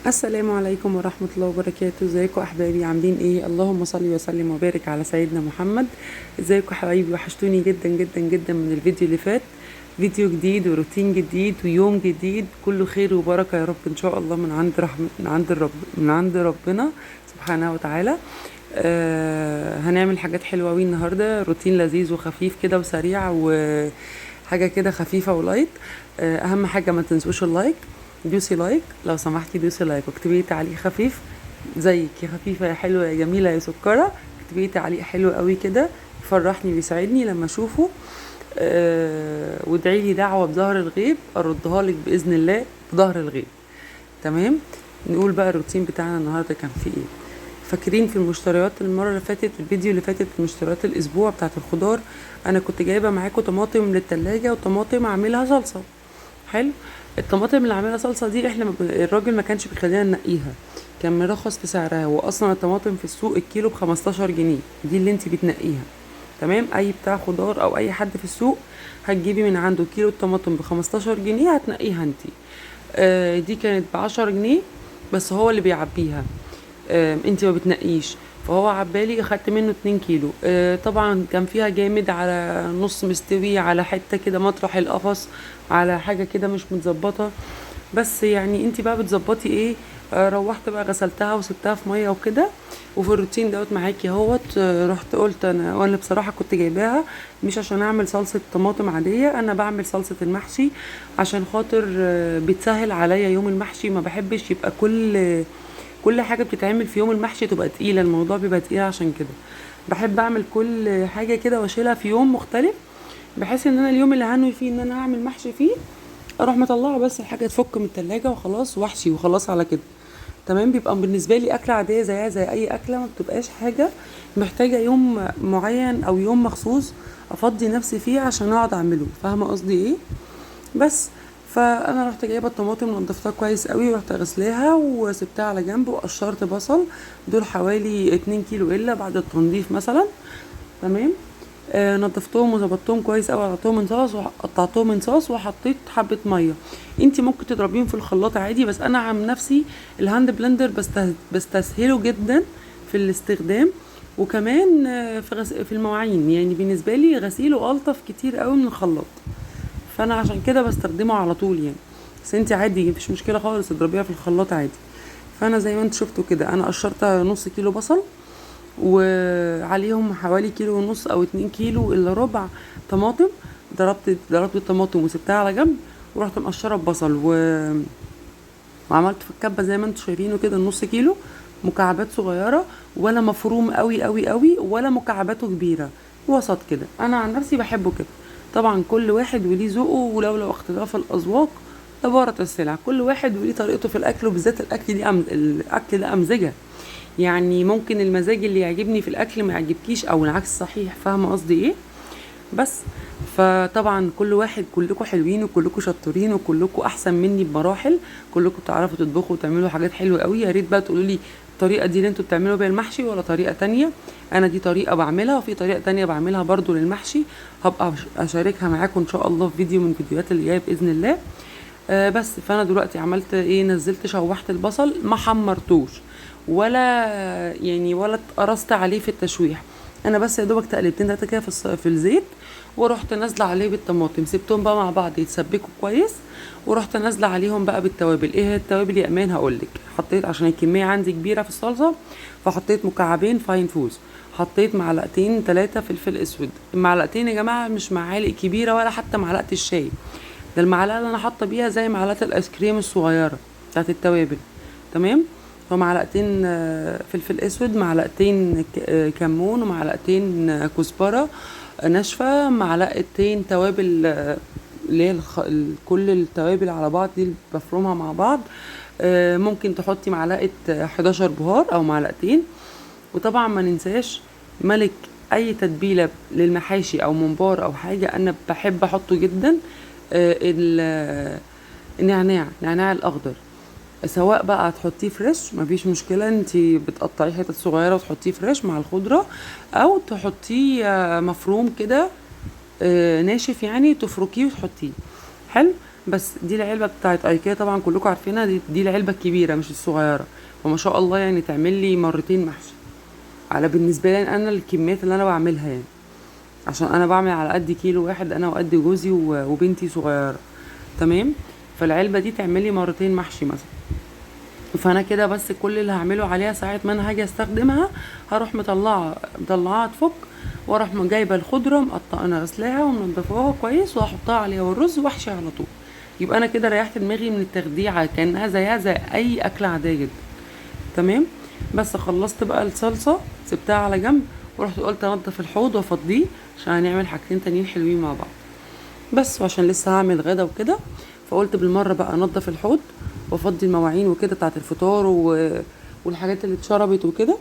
السلام عليكم ورحمة الله وبركاته. ازيكم احبابي؟ عاملين ايه؟ اللهم صل وسلم وبارك على سيدنا محمد. ازيكم حبايبي؟ وحشتوني جدا جدا جدا من الفيديو اللي فات. فيديو جديد وروتين جديد ويوم جديد، كله خير وبركة يا رب ان شاء الله، من عند ربنا سبحانه وتعالى. هنعمل حاجات حلوة اوي النهاردة، روتين لذيذ وخفيف كده وسريع وحاجة كده خفيفة ولايت. اهم حاجة ما تنسوش اللايك، دوسي لايك لو سمحتي، دوسي لايك واكتبي لي تعليق خفيف زيك يا خفيفه يا حلوه يا جميله يا سكره. اكتبي لي تعليق حلو قوي كده يفرحني ويسعدني لما اشوفه. وادعي لي دعوه بظهر الغيب اردها لك باذن الله بظهر الغيب. تمام. نقول بقى الروتين بتاعنا النهارده كان فيه ايه. فاكرين في المشتريات المره اللي فاتت، الفيديو اللي فاتت، مشتريات الاسبوع بتاعه الخضار، انا كنت جايبه معاكم طماطم للتلاجة وطماطم اعملها صلصه. حلو. الطماطم اللي عاملها صلصه دي الراجل ما كانش بيخلينا ننقيها، كان مرخص في سعرها، واصلا الطماطم في السوق الكيلو ب15 جنيه، دي اللي انت بتنقيها. تمام. اي بتاع خضار او اي حد في السوق هتجيبي من عنده كيلو الطماطم ب15 جنيه هتنقيها انت. دي كانت ب10 جنيه، بس هو اللي بيعبيها. انت ما بتنقيش. فهو عبالي اخدت منه 2 كيلو. طبعا كان فيها جامد، على نص مستوي، على حته كده مطرح القفص، على حاجه كده مش متظبطه. بس يعني انت بقى بتظبطي ايه. روحت بقى غسلتها وسبتها في ميه وكده. وفي الروتين دوت معاكي اهوت. رحت قلت وانا بصراحه كنت جايباها مش عشان اعمل صلصه طماطم عاديه، انا بعمل صلصه المحشي عشان خاطر بتسهل عليا يوم المحشي. ما بحبش يبقى كل حاجه بتتعمل في يوم المحشي تبقى تقيله، الموضوع بيبقى تقيل، عشان كده بحب اعمل كل حاجه كده واشيلها في يوم مختلف، بحيث ان انا اليوم اللي هنوي فيه ان انا اعمل محشي فيه اروح مطلعه بس الحاجه تفك من التلاجة وخلاص، واحشي وخلاص على كده. تمام. بيبقى بالنسبه لي اكله عاديه زيها زي اي اكله، ما بتبقاش حاجه محتاجه يوم معين او يوم مخصوص افضي نفسي فيه عشان اقعد اعمله. فاهمه قصدي ايه؟ بس. فانا رحت جايبه الطماطم نضفتها كويس قوي ورحت غسلاها وسبتها على جنب، وقشرت بصل، دول حوالي 2 كيلو الا بعد التنظيف مثلا. تمام. نضفتهم وظبطتهم كويس قوي، قطعتهم من صاص وقطعتهم من صاص وحطيت حبه ميه. انتي ممكن تضربيهم في الخلاط عادي، بس انا عن نفسي الهاند بلندر بستسهله جدا في الاستخدام. وكمان في المواعين، يعني بالنسبه لي غسيله الطف كتير قوي من الخلاط، فانا عشان كده بستخدمه على طول يعني. بس انتي عادي مفيش مشكله خالص تضربيها في الخلاط عادي. فانا زي ما انت شفتوا كده انا قشرت نص كيلو بصل، وعليهم حوالي كيلو ونص او 2 كيلو الا ربع طماطم. ضربت الطماطم وسبتها على جنب، ورحت مقشره البصل وعملت في الكبه زي ما انتم شايفينه كده النص كيلو مكعبات صغيره، ولا مفروم قوي قوي قوي ولا مكعباته كبيره، وسط كده. انا عن نفسي بحبه كده. طبعا كل واحد وليه ذوقه، ولولا اختلاف الاذواق لبارت السلع. كل واحد وليه طريقته في الاكل، وبالذات الاكل ده امزجه. يعني ممكن المزاج اللي يعجبني في الاكل ما يعجبكيش او العكس صحيح. فاهمه قصدي ايه؟ بس. فطبعا كل واحد، كلكم حلوين وكلكم شطورين وكلكم احسن مني بمراحل، كلكم بتعرفوا تطبخوا وتعملوا حاجات حلوه قوي. يا ريت بقى تقولوا لي الطريقه دي اللي انتوا بتعملوا بيها المحشي ولا طريقه تانية. انا دي طريقه بعملها، وفي طريقه تانية بعملها برضو للمحشي، هبقى اشاركها معاكم ان شاء الله في فيديو من الفيديوهات اللي جايه باذن الله. بس. فانا دلوقتي عملت ايه، نزلت شوحت البصل، ما حمرتوش ولا يعني ولا اتقرصت عليه في التشويح. انا بس يا دوبك تقلبتين تلاته كده في الزيت، ورحت نازله عليه بالطماطم، سبتهم بقى مع بعض يتسبكوا كويس، ورحت نازله عليهم بقى بالتوابل. ايه هي التوابل يا امان؟ هقولك. حطيت عشان الكميه عندي كبيره في الصلصه، فحطيت مكعبين فاين فوز، حطيت معلقتين 3 فلفل اسود. المعلقتين يا جماعه مش معالق كبيره ولا حتى معلقه الشاي، ده المعلقه اللي انا حاطه بيها زي معلقه الايس كريم الصغيره بتاعت التوابل. تمام. فمعلقتين فلفل اسود، معلقتين كمون، ومعلقتين كزبره ناشفه، معلقتين توابل اللي هي كل التوابل على بعض دي اللي بفرمها مع بعض. ممكن تحطي معلقه 11 بهار او معلقتين. وطبعا ما ننساش ملك اي تتبيله للمحاشي او ممبار او حاجه انا بحب احطه جدا، النعناع الاخضر. سواء بقى تحطيه فريش مفيش مشكله، انتي بتقطعيه حتت صغيره وتحطيه فريش مع الخضره، او تحطيه مفروم كده ناشف يعني، تفركيه وتحطيه. حلو. بس دي العلبه بتاعت ايكيا طبعا كلكم عارفينها، دي العلبه الكبيره مش الصغيره. وما شاء الله يعني تعمل لي مرتين محشي، على بالنسبه لي انا الكميات اللي انا بعملها يعني، عشان انا بعمل على قد كيلو واحد انا وقد جوزي وبنتي صغيره. تمام. فالعلبه دي تعمل لي مرتين محشي مثلا. فانا كده بس كل اللي هعمله عليها ساعه ما انا هاجي استخدمها، هروح مطلعاها تفك، واروح جايبه الخضره انا غسلاها ومنضفاها كويس وهحطها عليها والرز واحشي على طول. يبقى انا كده ريحت دماغي من التخديعه، كانها زيها زي اي اكله عاديه جدا. تمام. بس خلصت بقى الصلصه سبتها على جنب، ورحت قلت انضف الحوض وافضيه عشان هنعمل حاجتين تانيين حلوين مع بعض. بس وعشان لسه هعمل غدا وكده، فقلت بالمره بقى انضف الحوض وافضي المواعين وكده بتاعت الفطار والحاجات اللي اتشربت وكده.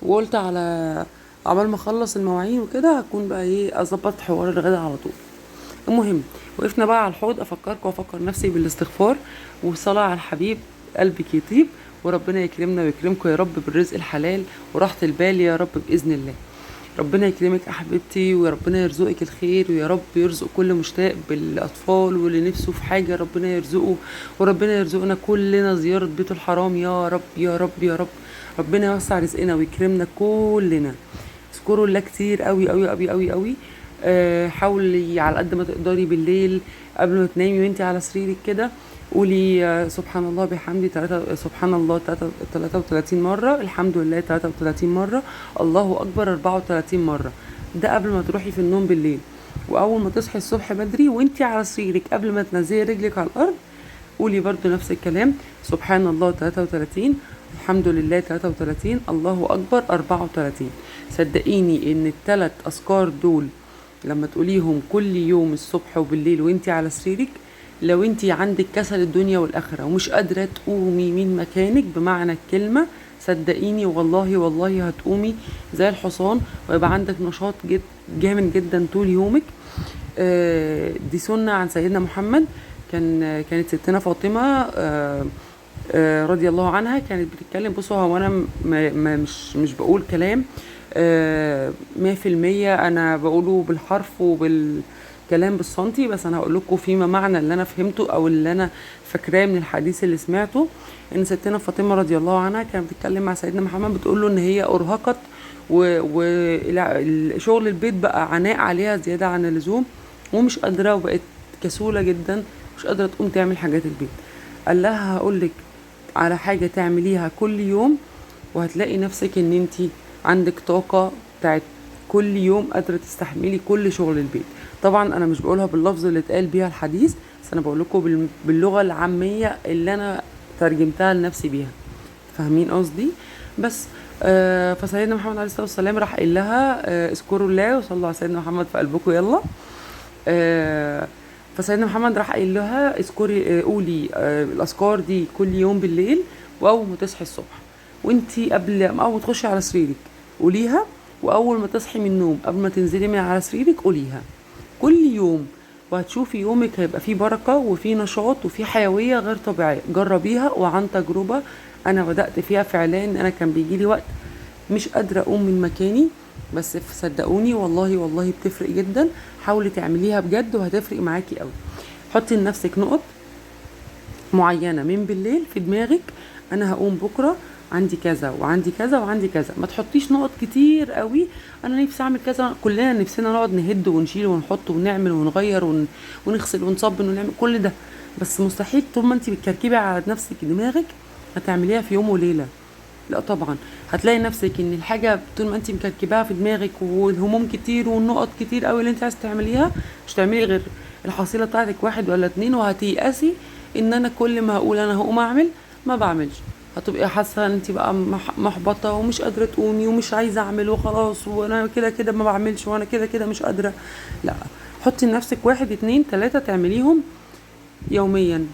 وقلت على عبال ما اخلص المواعين وكده هكون بقى ايه اظبط حوار الغدا على طول. المهم وقفنا بقى على الحوض، افكركم وافكر نفسي بالاستغفار والصلاه على الحبيب، قلبك يطيب وربنا يكرمنا ويكرمكم يا رب بالرزق الحلال وراحه البال يا رب باذن الله. ربنا يكرمك يا حبيبتي وربنا يرزقك الخير، ويا رب يرزق كل مشتاق بالاطفال واللي نفسه في حاجه ربنا يرزقه، وربنا يرزقنا كلنا زياره بيته الحرام يا رب يا رب يا رب. ربنا يوسع رزقنا ويكرمنا كلنا. اذكروا الله كتير قوي قوي قوي قوي قوي. حاولي على قد ما تقدري بالليل قبل ما تنامي وانتي على سريرك كده قولي سبحان الله بحمدي سبحان الله 33 مرة، الحمد لله 33 مرة، الله أكبر 34 مرة. ده قبل ما تروحي في النوم بالليل. وأول ما تصحي الصبح بدري وانتي على سريرك قبل ما تنزلي رجلك على الأرض قولي برضو نفس الكلام، سبحان الله 33، الحمد لله 33، الله أكبر 34. صدقيني ان الثلاث أذكار دول لما تقوليهم كل يوم الصبح وبالليل وانتي على سريرك، لو انتي عندك كسل الدنيا والآخرة ومش قادرة تقومي من مكانك بمعنى الكلمة، صدقيني والله والله هتقومي زي الحصان ويبقى عندك نشاط جامد جدا طول يومك. دي سنة عن سيدنا محمد. كانت ستنا فاطمة رضي الله عنها كانت بتتكلم. بصوا هو انا مش بقول كلام 100%، انا بقوله بالحرف وبالكلام بالسنتي، بس انا هقول لكم فيما معنى اللي انا فهمته او اللي انا فاكراه من الحديث اللي سمعته. ان ستنا فاطمه رضي الله عنها كانت بتتكلم مع سيدنا محمد بتقول له ان هي ارهقت وشغل البيت بقى عناء عليها زياده عن اللزوم ومش قادره وبقت كسوله جدا مش قادره تقوم تعمل حاجات البيت. قال لها هقولك على حاجه تعمليها كل يوم وهتلاقي نفسك ان انتي عندك طاقة بتاعت كل يوم قادرة تستحملي كل شغل البيت. طبعا انا مش بقولها باللفظ اللي اتقال بيها الحديث، بس انا بقول لكم باللغة العامية اللي انا ترجمتها لنفسي بيها. فاهمين قصدي؟ بس فسيدنا محمد عليه الصلاة والسلام راح قايل لها اذكروا الله وصلوا على سيدنا محمد في قلبكم يلا. فسيدنا محمد راح قايل لها اذكري قولي الاذكار دي كل يوم بالليل واول ما تصحي الصبح وانتي قبل ما تخشي على سريرك قوليها، واول ما تصحي من النوم قبل ما تنزلي من على سريرك قوليها كل يوم، وهتشوفي يومك هيبقى فيه بركة وفيه نشاط وفيه حيوية غير طبيعية. جربيها وعن تجربة انا بدأت فيها فعليا. انا كان بيجيلي وقت مش قادرة اقوم من مكاني، بس صدقوني والله والله بتفرق جدا. حاولي تعمليها بجد وهتفرق معاكي قوي. حطي لنفسك نقط معينة من بالليل في دماغك، انا هقوم بكرة عندي كذا وعندي كذا وعندي كذا. ما تحطيش نقط كتير قوي انا نفسي اعمل كذا. كلنا نفسنا نقعد نهد ونشيل ونحط ونعمل ونغير ونغسل ونصبن ونعمل كل ده، بس مستحيل طول ما انت بتكركبي على نفسك دماغك هتعمليها في يوم وليله. لا طبعا هتلاقي نفسك ان الحاجه طول ما انت مكركباها في دماغك والهموم كتير والنقط كتير قوي اللي انت عايز تعمليها مش تعملي غير الحصيله بتاعتك 1 ولا 2، وهتيأسي ان انا كل ما هقول انا هقوم اعمل ما بعملش. هتبقي حاسه ان انت بقى محبطه ومش قادره تقومي ومش عايزه اعمل وخلاص، وانا كده كده ما بعملش وانا كده كده مش قادره. لا، حطي لنفسك 1 2 3 تعمليهم يوميا.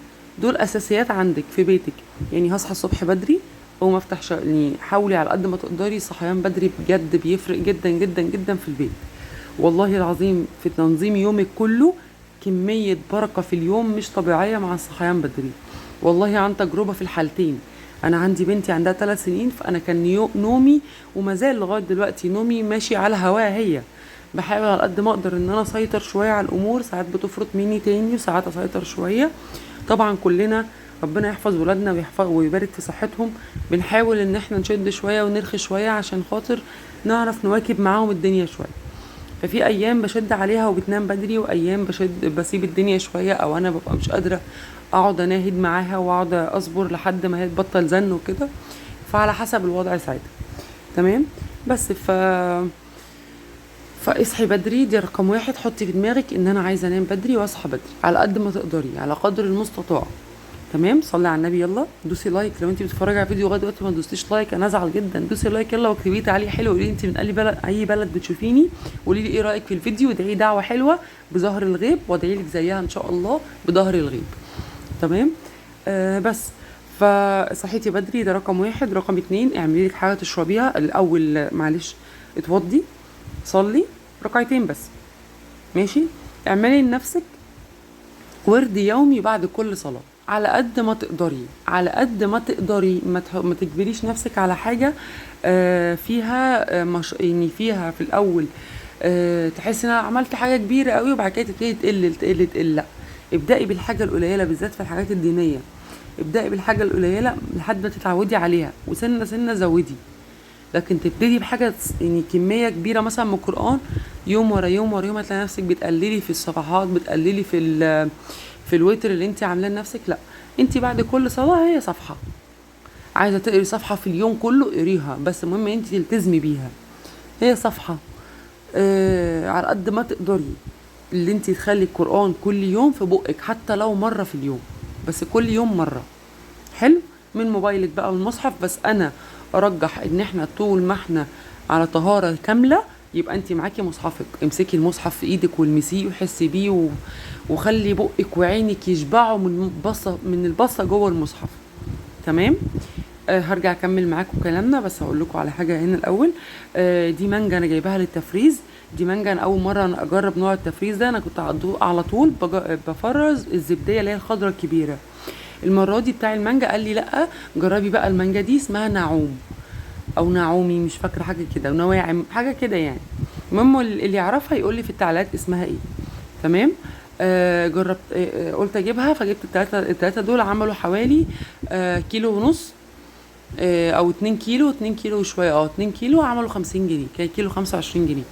دول اساسيات عندك في بيتك. يعني هصحى الصبح بدري او افتح يعني حاولي على قد ما تقدري صحيان بدري بجد بيفرق جدا جدا جدا في البيت. والله العظيم في تنظيم يومك كله كميه بركه في اليوم مش طبيعيه مع الصحيان بدري. والله عن تجربه في الحالتين. انا عندي بنتي عندها 3 سنين، فانا كان نومي وما زال لغايه دلوقتي نومي ماشي على هواها هي. بحاول على قد ما اقدر ان انا اسيطر شويه على الامور، ساعات بتفرط مني تاني وساعات اسيطر شويه. طبعا كلنا ربنا يحفظ ولادنا ويبارك في صحتهم، بنحاول ان احنا نشد شويه ونرخي شويه عشان خاطر نعرف نواكب معاهم الدنيا شويه. ففي ايام بشد عليها وبتنام بدري، وايام بسيب الدنيا شويه، او انا ببقى مش قادره اقعد اناهد معاها واقعد اصبر لحد ما هي تبطل زن وكده، فعلى حسب الوضع ساعتها. تمام. بس فاصحي بدري، دي رقم واحد. حطي في دماغك ان انا عايزه انام بدري واصحى بدري على قد ما تقدري، على قدر المستطاع. تمام. صلي على النبي. يلا دوسي لايك لو انت بتتفرجي على الفيديو لغايه دلوقتي ما دوستيش لايك، انا ازعل جدا. دوسي لايك يلا، واكتبي تعليق حلو، قولي لي انت من اي بلد بتشوفيني، قولي لي ايه رايك في الفيديو، وادعي دعوه حلوه بظهر الغيب، وادعي لك زيها ان شاء الله بظهر الغيب. تمام. بس فصحيتي بدري، ده رقم واحد. رقم اتنين، اعملي لك حاجه تشربيها الاول. معلش، اتوضي، صلي ركعتين بس، ماشي. اعملي لنفسك ورد يومي بعد كل صلاة على قد ما تقدري، على قد ما تقدري. ما تجبريش نفسك على حاجة فيها يعني فيها في الأول تحسي ان انا عملت حاجة كبيرة قوي وبعد كده تبتدي تقل. لا، ابدأي بالحاجة القليلة، بالذات في الحاجات الدينية. ابدأي بالحاجة القليلة لحد ما تتعودي عليها، وسنة سنة زودي. لكن تبتدي بحاجه يعني كميه كبيره مثلا من القران، يوم ورا يوم ورا يوم، هتلاقي نفسك بتقللي في الصفحات، بتقللي في الوتر اللي انت عاملاه لنفسك. لا، انت بعد كل صلاه هي صفحه. عايزه تقري صفحه في اليوم كله اقريها، بس المهم انت تلتزمي بيها. هي صفحه على قد ما تقدري، اللي انت تخلي القران كل يوم في بقك، حتى لو مره في اليوم، بس كل يوم مره. حلو. من موبايلك بقى والمصحف. بس انا ارجح ان احنا طول ما احنا على طهارة كاملة يبقى انت معاكي مصحفك، امسكي المصحف في ايدك والمسيه وحسي بيه وخلي بقك وعينك يشبعوا من البصة جوه المصحف. تمام. هرجع اكمل معاكم كلامنا، بس هقول لكم على حاجه هنا الاول. دي مانجا انا جايباها للتفريز. دي مانجا انا اول مره انا اجرب نوع التفريز ده. انا كنت على طول بفرز الزبديه اللي هي الخضره الكبيره. المره دي بتاع المانجا قال لي لا، جربي بقى المانجا دي، اسمها نعوم او نعومي، مش فاكره حاجه كده، ونواعم حاجه كده يعني. المهم اللي يعرفها يقول لي في التعليقات اسمها ايه. تمام. جربت، قلت اجيبها، فجبت التلاتة دول. عملوا حوالي كيلو ونص، او 2 كيلو وشويه. 2 كيلو عملوا 50 جنيه، كان كيلو 25 جنيه.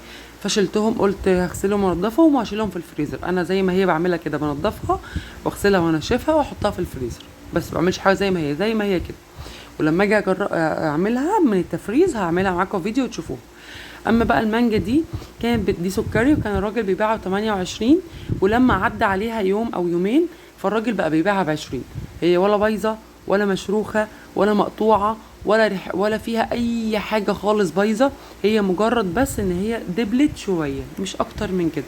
فشلتهم، قلت هغسلهم وانضفهم واشيلهم في الفريزر. انا زي ما هي بعملها كده، بنضفها واغسلها وانشفها واحطها في الفريزر، بس بعملش حاجه زي ما هي كده. ولما اجي اعملها من التفريز هعملها معاكم فيديو تشوفوه. اما بقى المانجا دي كانت دي سكري، وكان الراجل بيبيعها 28، ولما عدى عليها يوم او يومين فالراجل بقى بيبيعها ب20. هي ولا بايظه ولا مشروخه ولا مقطوعه ولا فيها اي حاجه خالص بايظه. هي مجرد بس ان هي دبلت شويه، مش اكتر من كده.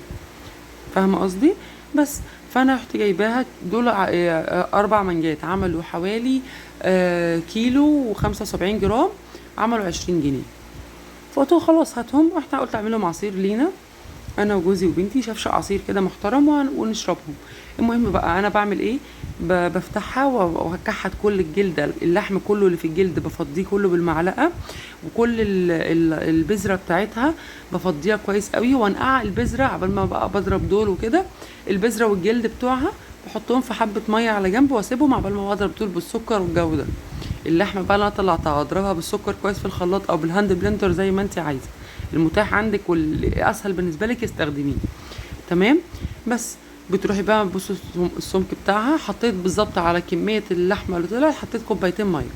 فاهمه قصدي؟ بس فانا رحت جايباها. دول 4 مانجات عملوا حوالي كيلو و75 جرام، عملوا 20 جنيه. فقلت له خلاص هاتهم. احنا قلت اعملهم عصير لينا انا وجوزي وبنتي، شفشق عصير كده محترم ونشربهم. المهم بقى انا بعمل ايه، بفتحها وهكحت كل الجلد، اللحم كله اللي في الجلد بفضيه كله بالمعلقه، وكل البذره بتاعتها بفضيها كويس قوي، وانقع البذره عبال ما بقى بضرب دول وكده. البذره والجلد بتوعها بحطهم في حبه ميه على جنب واسيبهم عبال ما بضرب دول بالسكر والجو ده. اللحمه بقى اللي انا طلعتها اضربها بالسكر كويس في الخلاط او بالهاند بلندر زي ما انت عايزه، المتاح عندك والاسهل بالنسبه لك استخدميه. تمام. بس بتروحي بقى بصوا السمك بتاعها، حطيت بالظبط على كميه اللحمه اللي طلعت، حطيت كوبايتين ميه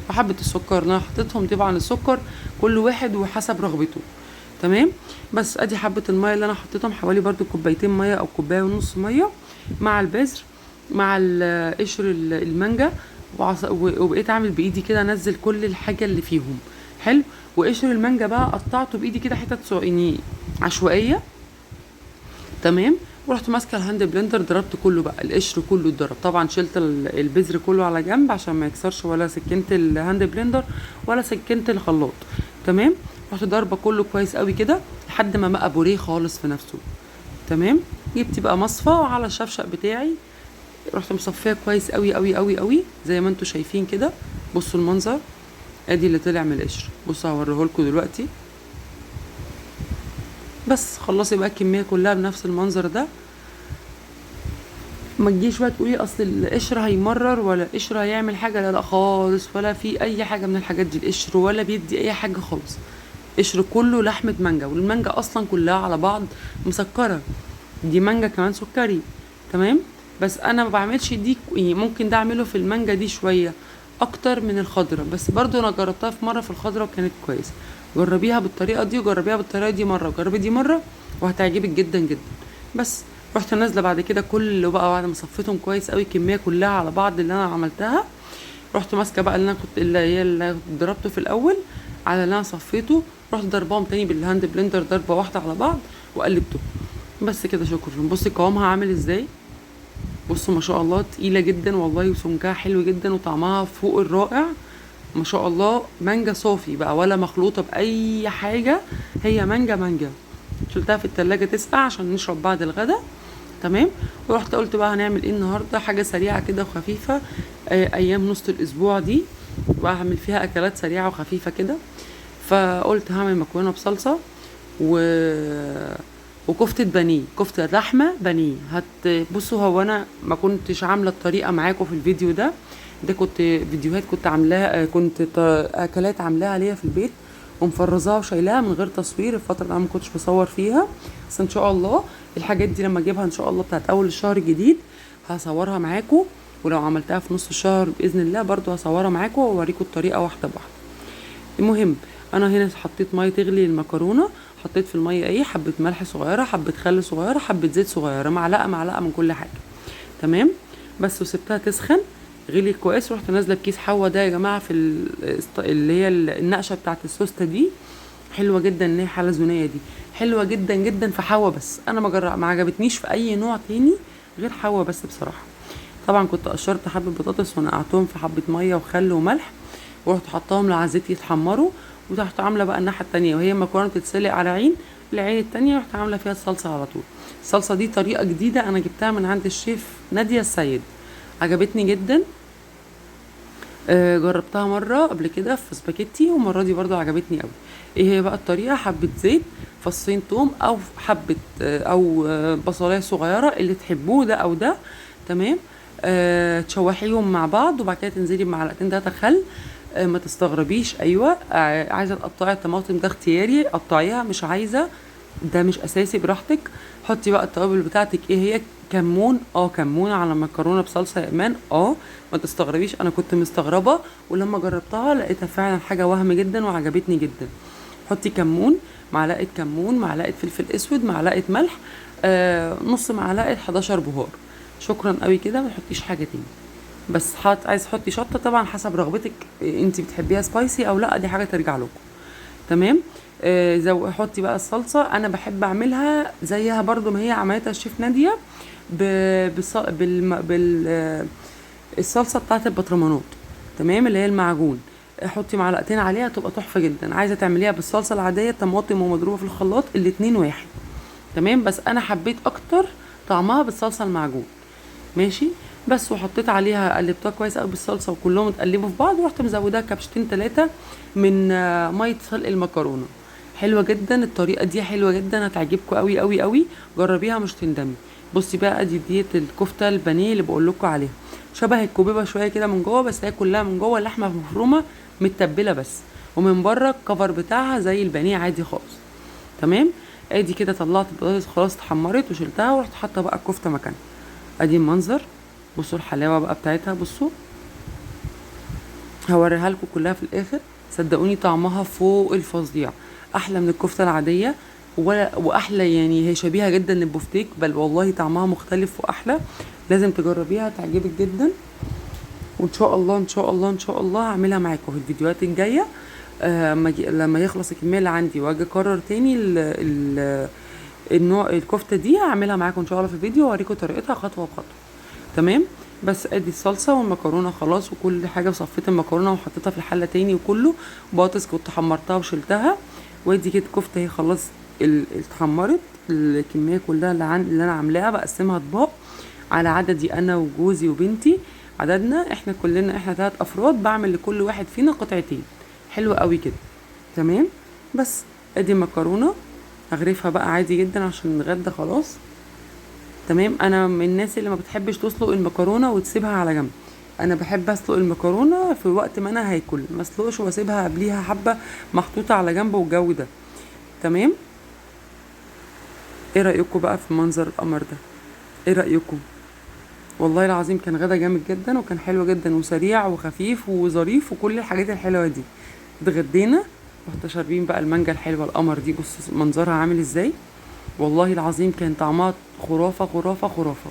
وحبه السكر اللي انا حطيتهم. طبعا السكر كل واحد وحسب رغبته. تمام. بس ادي حبه الميه اللي انا حطيتهم، حوالي برضو كوبايتين ميه او كوبايه ونص ميه، مع البذر مع قشر المانجا، وبقيت اعمل بايدي كده، انزل كل الحاجه اللي فيهم. حلو. وقشر المانجا بقى قطعته بايدي كده حتت يعني عشوائيه. تمام. ورحت ماسكه الهاند بلندر، ضربت كله بقى، القشر كله اتضرب. طبعا شلت البذر كله على جنب عشان ما يكسرش، ولا سكنت الهاند بلندر ولا سكنت الخلاط. تمام. رحت ضربه كله كويس قوي كده لحد ما بقى بوريه خالص في نفسه. تمام. جبت بقى مصفى على الشفشق بتاعي، رحت مصفيه كويس قوي قوي قوي قوي زي ما انتم شايفين كده. بصوا المنظر، ادي اللي طلع من القشر. بصوا هوريهولكوا دلوقتي. بس خلصي بقى الكميه كلها بنفس المنظر ده. ما تجيش بقى تقولي اصل القشر هيمرر ولا القشر هيعمل حاجه، لا لا خالص، ولا في اي حاجه من الحاجات دي. القشر ولا بيدي اي حاجه خالص. قشر كله لحمه مانجا، والمانجا اصلا كلها على بعض مسكره، دي مانجا كمان سكري. تمام. بس انا ما بعملش دي، يعني ممكن ده اعمله في المانجا دي شويه اكتر من الخضره، بس برضو انا جربتها في مره في الخضره وكانت كويسه. جربيها بالطريقه دي وجربيها بالطريقه دي مره، وجربي دي مره وهتعجبك جدا جدا. بس رحت نازله بعد كده كله بقى بعد ما صفيتهم كويس قوي الكميه كلها على بعض اللي انا عملتها، رحت ماسكه بقى اللي انا كنت اللي هي اللي ضربته في الاول على اللي انا صفيته، رحت ضربهم تاني بالهاند بلندر ضربه واحده على بعض وقلبته. بس كده شكرا. بصي قوامها عامل ازاي، بصوا ما شاء الله تقيله جدا والله، وسمكها حلو جدا وطعمها فوق الرائع. ما شاء الله مانجا صافي بقى ولا مخلوطه باي حاجه، هي مانجا مانجا. شلتها في التلاجة تسقع عشان نشرب بعد الغدا. تمام. ورحت قلت بقى هنعمل ايه النهارده، حاجه سريعه كده وخفيفه. ايام نص الاسبوع دي وهعمل فيها اكلات سريعه وخفيفه كده. فقلت هعمل مكرونه بصلصه و وكفته بانيه، كفته لحمه بانيه. بصوا هو انا ما كنتش عامله الطريقه معاكم في الفيديو ده، ده كنت فيديوهات كنت عاملاها، كنت اكلات عاملاها ليا في البيت ومفرزاها وشايلاها من غير تصوير. الفتره اللي انا ما كنتش بصور فيها، بس ان شاء الله الحاجات دي لما اجيبها ان شاء الله بتاعت اول الشهر الجديد هصورها معاكم، ولو عملتها في نص الشهر باذن الله برضو هصورها معاكم واوريكم الطريقه واحده بواحده. المهم انا هنا حطيت ميه تغلي المكرونه، حطيت في الميه ايه حبه ملح صغيره، حبه خل صغيره، حبه زيت صغيره، معلقه معلقه من كل حاجه. تمام. بس وسبتها تسخن غلي كويس. رحت نازله بكيس حوا ده يا جماعه في اللي هي النقشه بتاعه السوسته دي، حلوه جدا، اللي هي حلزونيه دي حلوه جدا جدا في حوا، بس انا ما عجبتنيش في اي نوع تاني غير حوا بس بصراحه. طبعا كنت قشرت حبه بطاطس ونقعتهم في حبه ميه وخل وملح، ورحت حطاهم على الزيت يتحمروا، ورحت عامله بقى الناحيه التانية وهي المكرونه بتتسلق على عين، العين التانية رحت عامله فيها الصلصه على طول. الصلصه دي طريقه جديده انا جبتها من عند الشيف نادية السيد، عجبتني جدا. جربتها مره قبل كده في سباكيتي، والمره دي برضو عجبتني قوي. ايه هي بقى الطريقه، حبه زيت، فصين توم او حبه او بصلايه صغيره اللي تحبوه ده او ده. تمام. تشوحيهم مع بعض وبعد كده تنزلي بمعلقتين 3 خل. ما تستغربيش، ايوه عايزه تقطعي الطماطم ده اختياري، قطعيها، مش عايزه ده مش اساسي براحتك. حطي بقى التوابل بتاعتك، ايه هي، كمون، كمون على مكرونه بصلصه يا ايمان. ما تستغربيش، انا كنت مستغربه ولما جربتها لقيتها فعلا حاجه وهم جدا وعجبتني جدا. حطي كمون، معلقه كمون، معلقه فلفل اسود، معلقه ملح، نص معلقه 11 بهار. شكرا قوي كده، ما تحطيش حاجه تاني. بس عايز تحطي شطه طبعا حسب رغبتك، انت بتحبيها سبايسي او لا، دي حاجه ترجع لكم. تمام. حطي بقى الصلصه، انا بحب اعملها زيها برضو ما هي عملتها الشيف ناديه الصلصه بتاعت البطرمانات. تمام، اللي هي المعجون. حطي معلقتين عليها تبقى تحفه جدا. عايزه تعمليها بالصلصه العاديه طماطم ومضروبه في الخلاط، الاتنين واحد. تمام. بس انا حبيت اكتر طعمها بالصلصه المعجون. ماشي. بس وحطيت عليها، قلبتها كويس قوي بالصلصه وكلهم اتقلبوا في بعض، ورحت مزوداها كبشتين 3 من ميه سلق المكرونه. حلوه جدا الطريقه دي، حلوه جدا، هتعجبكم قوي قوي قوي، جربيها مش تندمي. بصي بقى ديت الكفته البانيه اللي بقول لكم عليها، شبه الكوبيبه شويه كده من جوه، بس هي كلها من جوه لحمه مفرومه متبله بس، ومن بره الكفر بتاعها زي البانيه عادي خالص. تمام. ادي كده طلعت البطاطس خلاص اتحمرت وشلتها، ورحت حاطه بقى الكفته مكانها. ادي المنظر، بصوا الحلاوه بقى بتاعتها، بصوا هوريها لكم كلها في الاخر. صدقوني طعمها فوق الفظيع، احلى من الكفته العاديه واحلى، يعني هي شبيهه جدا للبفتيك، بل والله طعمها مختلف واحلى. لازم تجربيها، تعجبك جدا. وان شاء الله ان شاء الله ان شاء الله هعملها معاكم في الفيديوهات الجايه. لما يخلص الكميه اللي عندي واجي اكرر تاني النوع الكفته دي هعملها معاكم ان شاء الله في الفيديو، واوريكم طريقتها خطوه بخطوه. تمام. بس ادي الصلصه والمكرونه خلاص وكل حاجه، وصفيت المكرونه وحطيتها في الحله تاني وكله. بطاطس كنت حمرتها وشلتها، وادي كده كفته هي خلاص اتحمرت. الكميه كلها اللي انا عاملاها بقسمها اطباق على عددي انا وجوزي وبنتي. عددنا احنا كلنا، احنا 3 افراد، بعمل لكل واحد فينا قطعتين. حلوه قوي كده. تمام. بس ادي مكرونه اغرفها بقى عادي جدا عشان نتغدى خلاص. تمام. انا من الناس اللي ما بتحبش تسلق المكرونه وتسيبها على جنب. انا بحب اسلق المكرونه في وقت ما انا هاكل، ما اسلقش واسيبها قبليها حبه محطوطه على جنب والجو ده. تمام. ايه رايكم بقى في منظر القمر ده؟ ايه رايكم؟ والله العظيم كان غدا جامد جدا، وكان حلو جدا وسريع وخفيف وظريف وكل الحاجات الحلوه دي. اتغدينا واحنا شاربين بقى المانجا الحلوه القمر دي، بص منظرها عامل ازاي. والله العظيم كان طعمها خرافه خرافه خرافه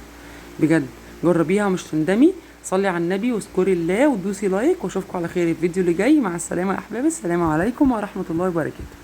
بجد. جربيها مش تندمي. صلي على النبي واذكري الله ودوسي لايك، واشوفكم على خير الفيديو اللي جاي. مع السلامه يا احبابي، السلام عليكم ورحمه الله وبركاته.